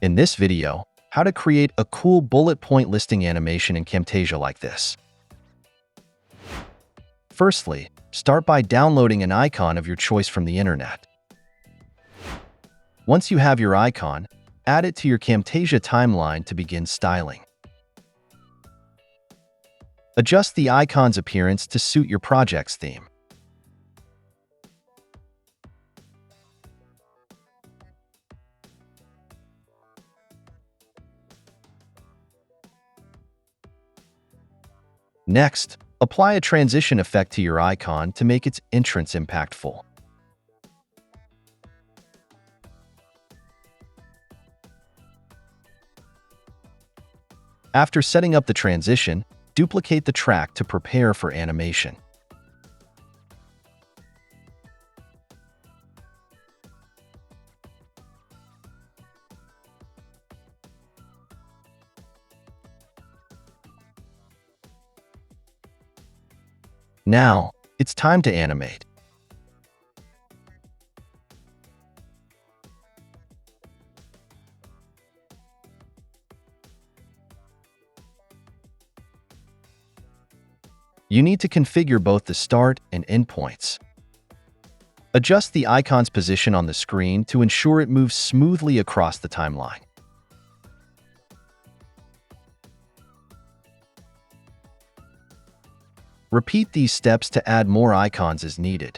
In this video, how to create a cool bullet point listing animation in Camtasia like this. Firstly, start by downloading an icon of your choice from the internet. Once you have your icon, add it to your Camtasia timeline to begin styling. Adjust the icon's appearance to suit your project's theme. Next, apply a transition effect to your icon to make its entrance impactful. After setting up the transition, duplicate the track to prepare for animation. Now, it's time to animate. You need to configure both the start and end points. Adjust the icon's position on the screen to ensure it moves smoothly across the timeline. Repeat these steps to add more icons as needed.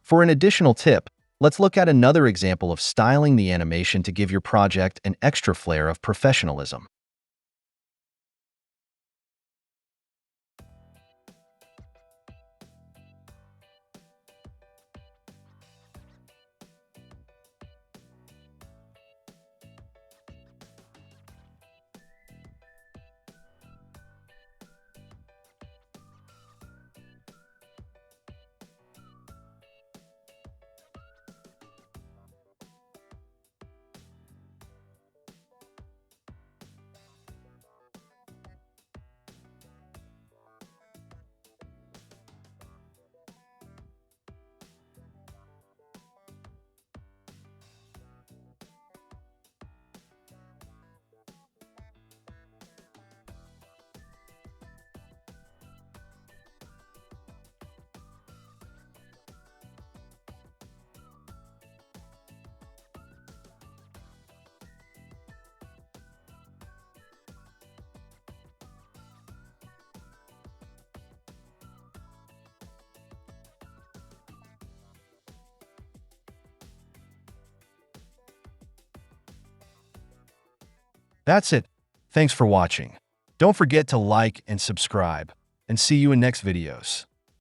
For an additional tip, let's look at another example of styling the animation to give your project an extra flair of professionalism. That's it. Thanks for watching. Don't forget to like and subscribe, and see you in next videos.